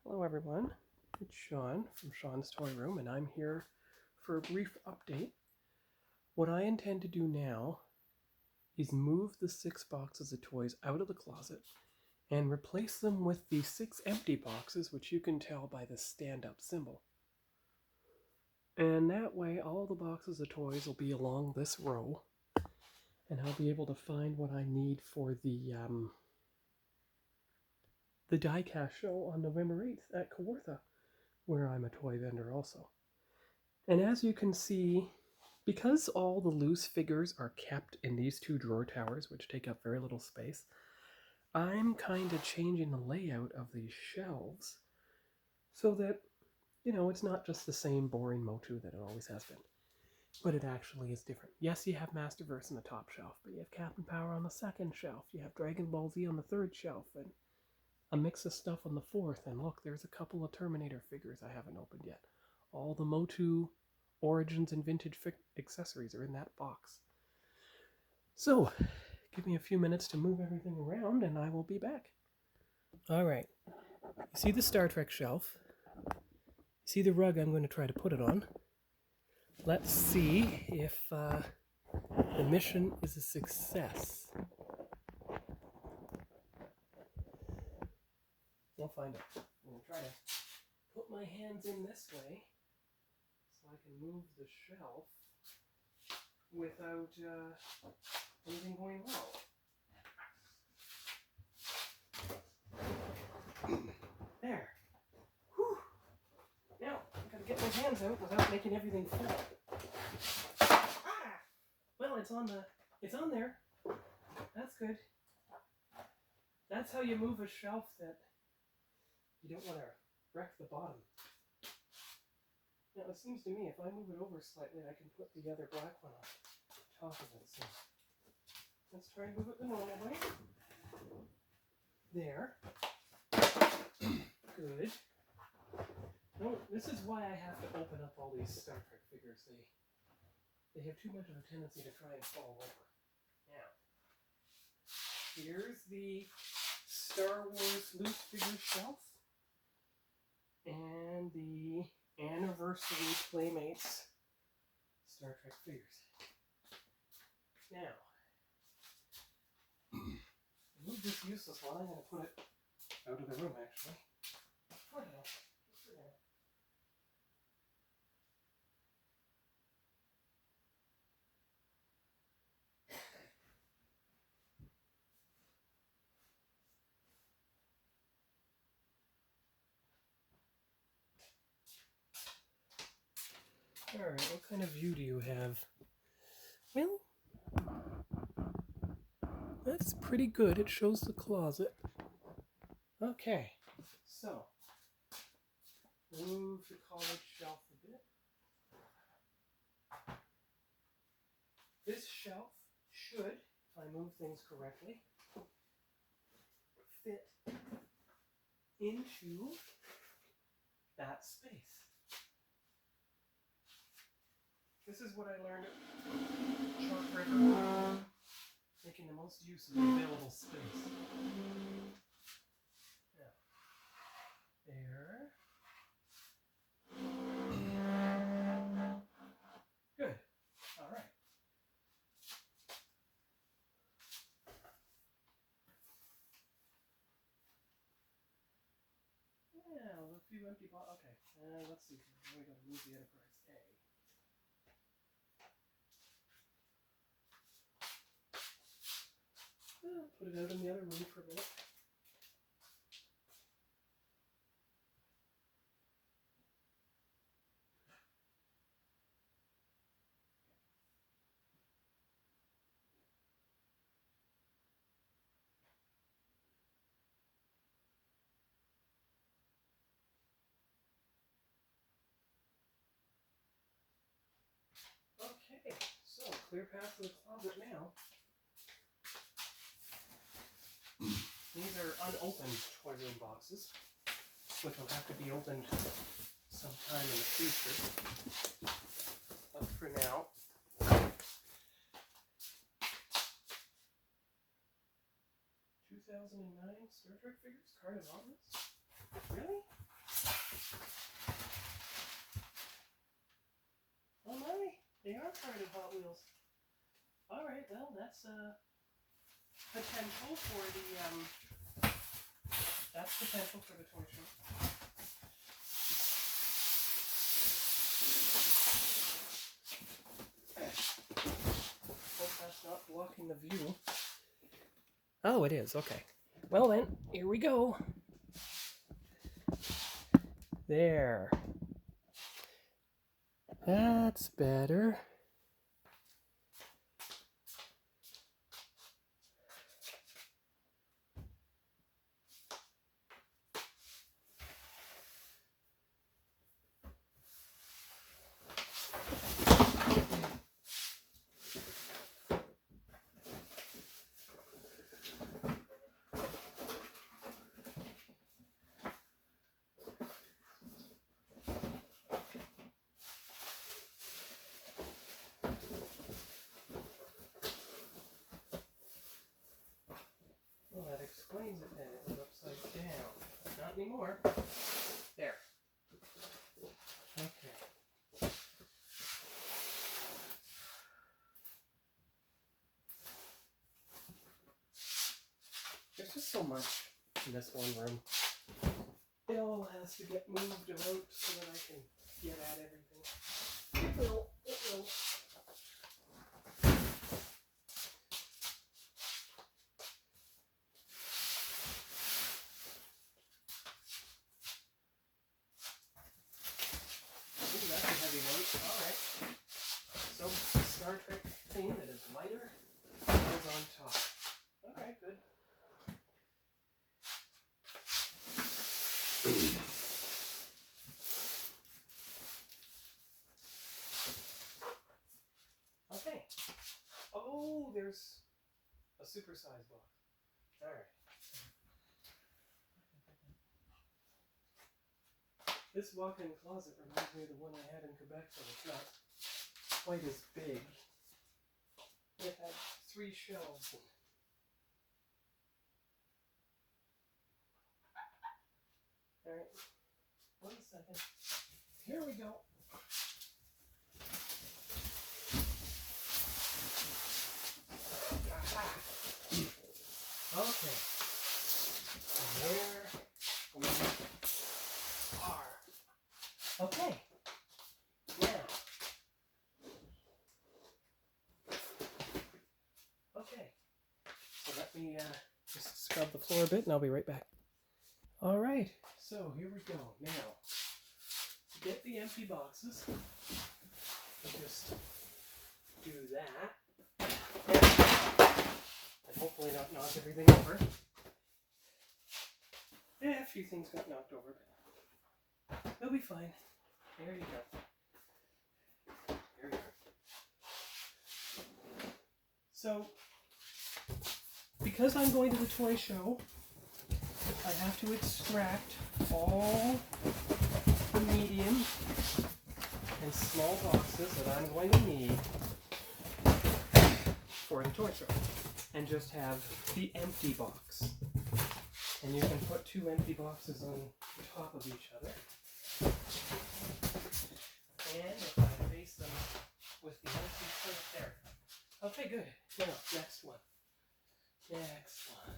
Hello everyone, it's Sean from Sean's Toy Room, and I'm here for a brief update. What I intend to do now is move the 6 boxes of toys out of the closet and replace them with the 6 empty boxes, which you can tell by the stand-up symbol. And that way all the boxes of toys will be along this row, and I'll be able to find what I need for the die-cast show on November 8th at Kawartha, where I'm a toy vendor also. And as you can see, because all the loose figures are kept in these 2 drawer towers, which take up very little space, I'm kind of changing the layout of these shelves so that, it's not just the same boring Motu that it always has been, but it actually is different. Yes, you have Masterverse on the top shelf, but you have Captain Power on the second shelf, you have Dragon Ball Z on the third shelf, and a mix of stuff on the fourth. And look, there's a couple of Terminator figures I haven't opened yet. All the Motu Origins and Vintage accessories are in that box. So, give me a few minutes to move everything around and I will be back. Alright, you see the Star Trek shelf? You see the rug I'm going to try to put it on? Let's see if the mission is a success. We'll find out. I'm going to try to put my hands in this way so I can move the shelf without anything going wrong. There. Whew. Now, I've got to get my hands out without making everything fall. Ah! Well, it's on there. That's good. That's how you move a shelf that you don't want to wreck the bottom. Now, it seems to me if I move it over slightly, I can put the other black one on top of it. So let's try and move it the normal way. There. Good. No, this is why I have to open up all these Star Trek figures. They have too much of a tendency to try and fall over. Now, here's the Star Wars loose figure shelf and the Anniversary Playmates Star Trek figures. Now, move this useless one. I'm going to put it out of the room, actually. For now. Alright, what kind of view do you have? Well, that's pretty good. It shows the closet. Okay, so move the college shelf a bit. This shelf should, if I move things correctly, fit into that space. This is what I learned at Chalk River, making the most use of the available space. Now, there. Good. All right. Yeah, a few empty bottles. Okay, let's see. We got to move the Enterprise A. Put it out in the other room for a minute. Okay, so clear path to the closet now. These are unopened toy room boxes, which will have to be opened sometime in the future. But for now, 2009 Star Trek figures, Card of Omnibus? Really? part of Hot Wheels. All right, well, that's potential for the that's potential for the toy show. Hope that's not blocking the view. Oh, it is. Okay. Well then, here we go. There. That's better. Well, that explains it then. It was upside down. Not anymore. There. Okay. There's just so much in this one room. It all has to get moved around so that I can get at everything. It will. It will. Ooh, that's a heavy one. Alright. So, the Star Trek theme that is lighter is on top. Okay, good. Okay. Oh, there's a supersized box. Alright. This walk-in closet reminds me of the one I had in Quebec, but it's not quite as big. It had 3 shelves. Alright. 1 second. Here we go. Okay. There we are. Okay. Now. Okay. So let me just scrub the floor a bit and I'll be right back. All right. So here we go. Now, to get the empty boxes, we'll just do that. And hopefully not knock everything over. Yeah, a few things got knocked over, but they'll be fine. There you go. There you go. So, because I'm going to the toy show, I have to extract all the medium and small boxes that I'm going to need for the toy show. And just have the empty box. And you can put 2 empty boxes on top of each other. And if I face them with the empty plate there. Okay, good. Now, next one. Next one.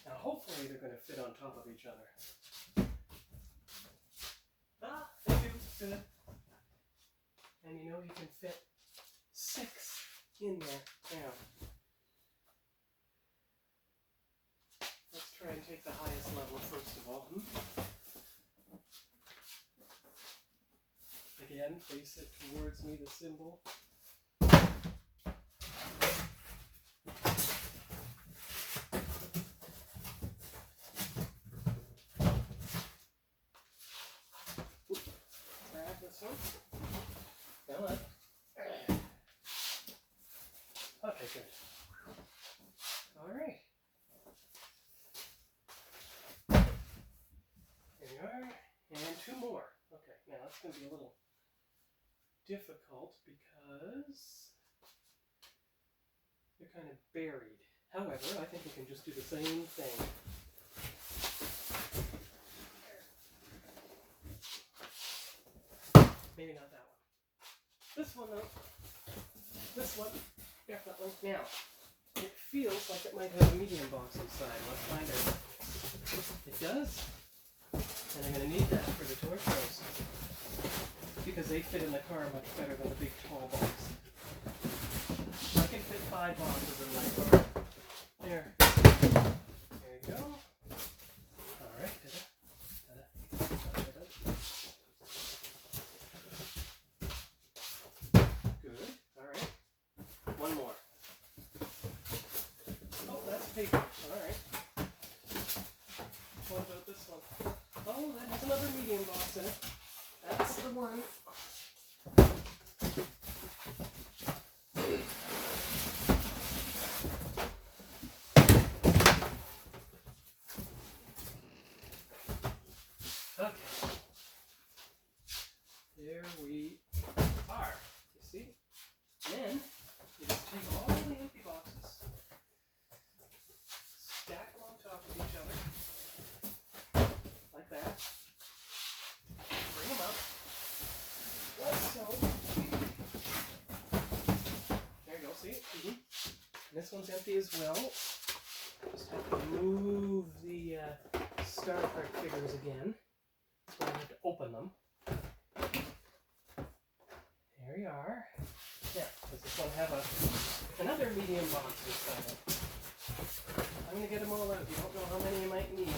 Now, hopefully they're going to fit on top of each other. Ah, they do. Good. And you know you can fit 6 in there. Now, let's try and take the highest level first of all. Again, face it towards me, the symbol. Grab this one. Come on. Okay, good. All right. There you are. And 2 more. Okay, now that's going to be a little difficult because they're kind of buried. However, I think we can just do the same thing. There's maybe not that one. This one though. This one, definitely. Now, it feels like it might have a medium box inside. Let's find out. It does. And I'm going to need that for the toy throws. Because they fit in the car much better than the big tall box. I can fit 5 boxes in my car. There. There you go. Alright. Good. Alright. One more. Oh, that's paper. Alright. What about this one? Oh, that has another medium box in it. That's the one. Okay. There we are. You see? Then you just take all the empty boxes, stack them on top of each other, like that. Bring them up, like so. There you go, see? And this one's empty as well. Just have to move the Star Trek figures again. That's why I have to open them. There you are. Yeah, does this one have another medium box inside it? I'm going to get them all out. You don't know how many you might need.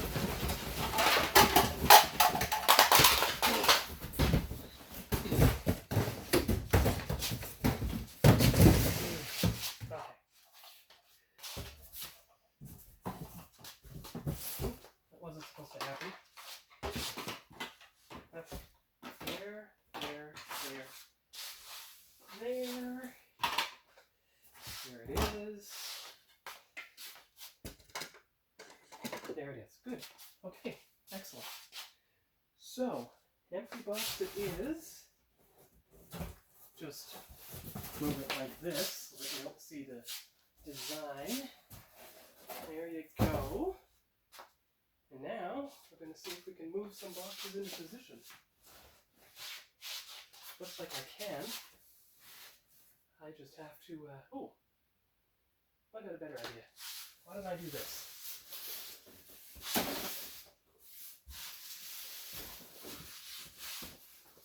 That wasn't supposed to happen. That's there. There it is. There it is. Good. Okay. Excellent. So, empty box it is. Just move it like this so that you don't see the design. There you go. And now, we're going to see if we can move some boxes into position. Looks like I can. I just have to, oh, I got a better idea. Why don't I do this?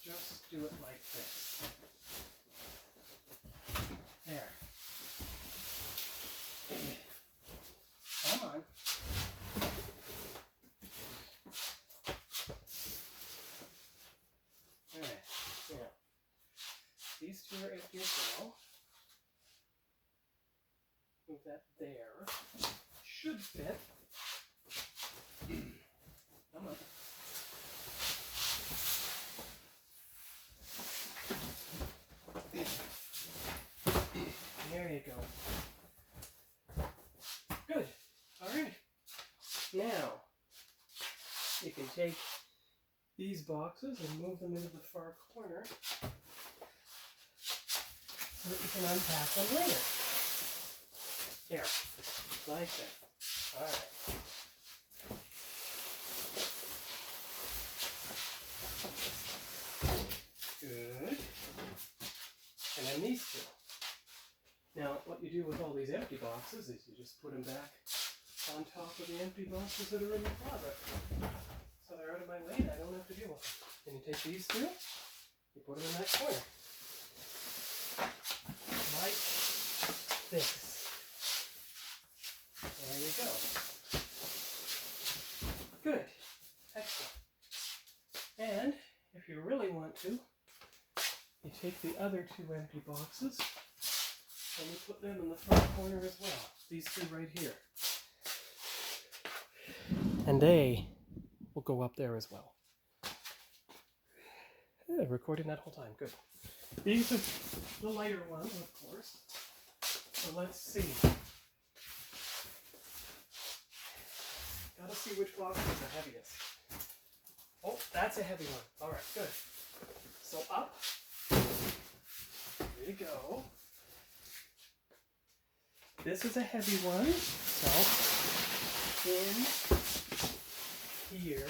Just do it like this. There. Come on. Alright, yeah. These two are empty as well. Move that there. Should fit. Come on. There you go. Good. Alright. Now, you can take these boxes and move them into the far corner so that you can unpack them later. Here, like that. Alright. Good. And then these two. Now, what you do with all these empty boxes is you just put them back on top of the empty boxes that are in the closet. So they're out of my way and I don't have to deal with them. Then you take these two, you put them in that corner. Like this. There you go. Good. Excellent. And if you really want to, you take the other two empty boxes and you put them in the front corner as well. These two right here. And they will go up there as well. Yeah, recording that whole time. Good. These are the lighter ones, of course. So let's see. Gotta see which box is the heaviest. Oh, that's a heavy one. Alright, good. So up. There you go. This is a heavy one. So in here.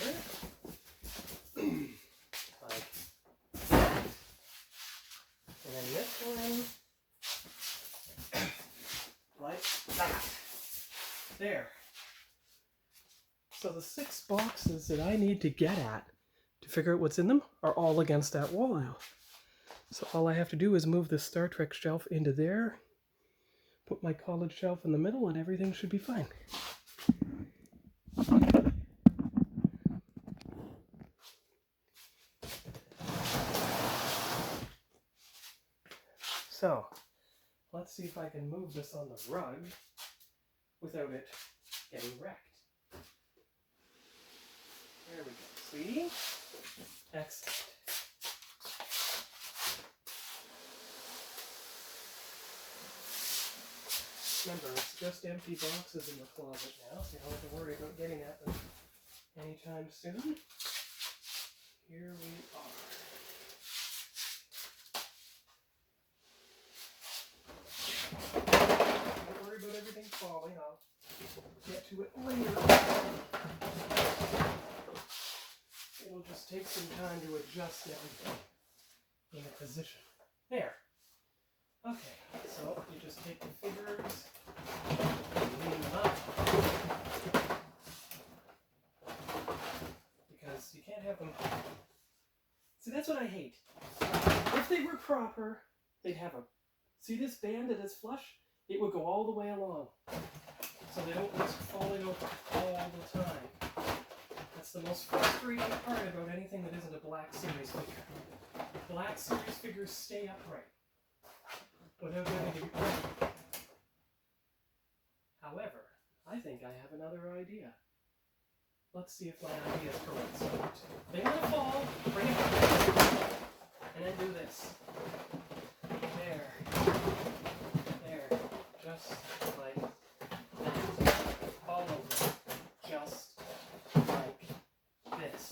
Like that. There. So the 6 boxes that I need to get at to figure out what's in them are all against that wall now. So all I have to do is move the Star Trek shelf into there, put my college shelf in the middle, and everything should be fine. So, let's see if I can move this on the rug without it getting wrecked. There we go. See? Excellent. Remember, it's just empty boxes in the closet now, so you don't have to worry about getting at them anytime soon. Here we are. Don't worry about everything falling. I'll get to it later. It'll just take some time to adjust everything in a position. There. Okay, so you just take the figures and lean them up. Because you can't have them... See, that's what I hate. If they were proper, they'd have a... See this band that is flush? It would go all the way along. So they don't just fall over all the time. That's the most frustrating part about anything that isn't a Black Series figure. Black Series figures stay upright without having to be pressured. However, I think I have another idea. Let's see if my idea is correct. So they want to fall, bring it back, and then do this.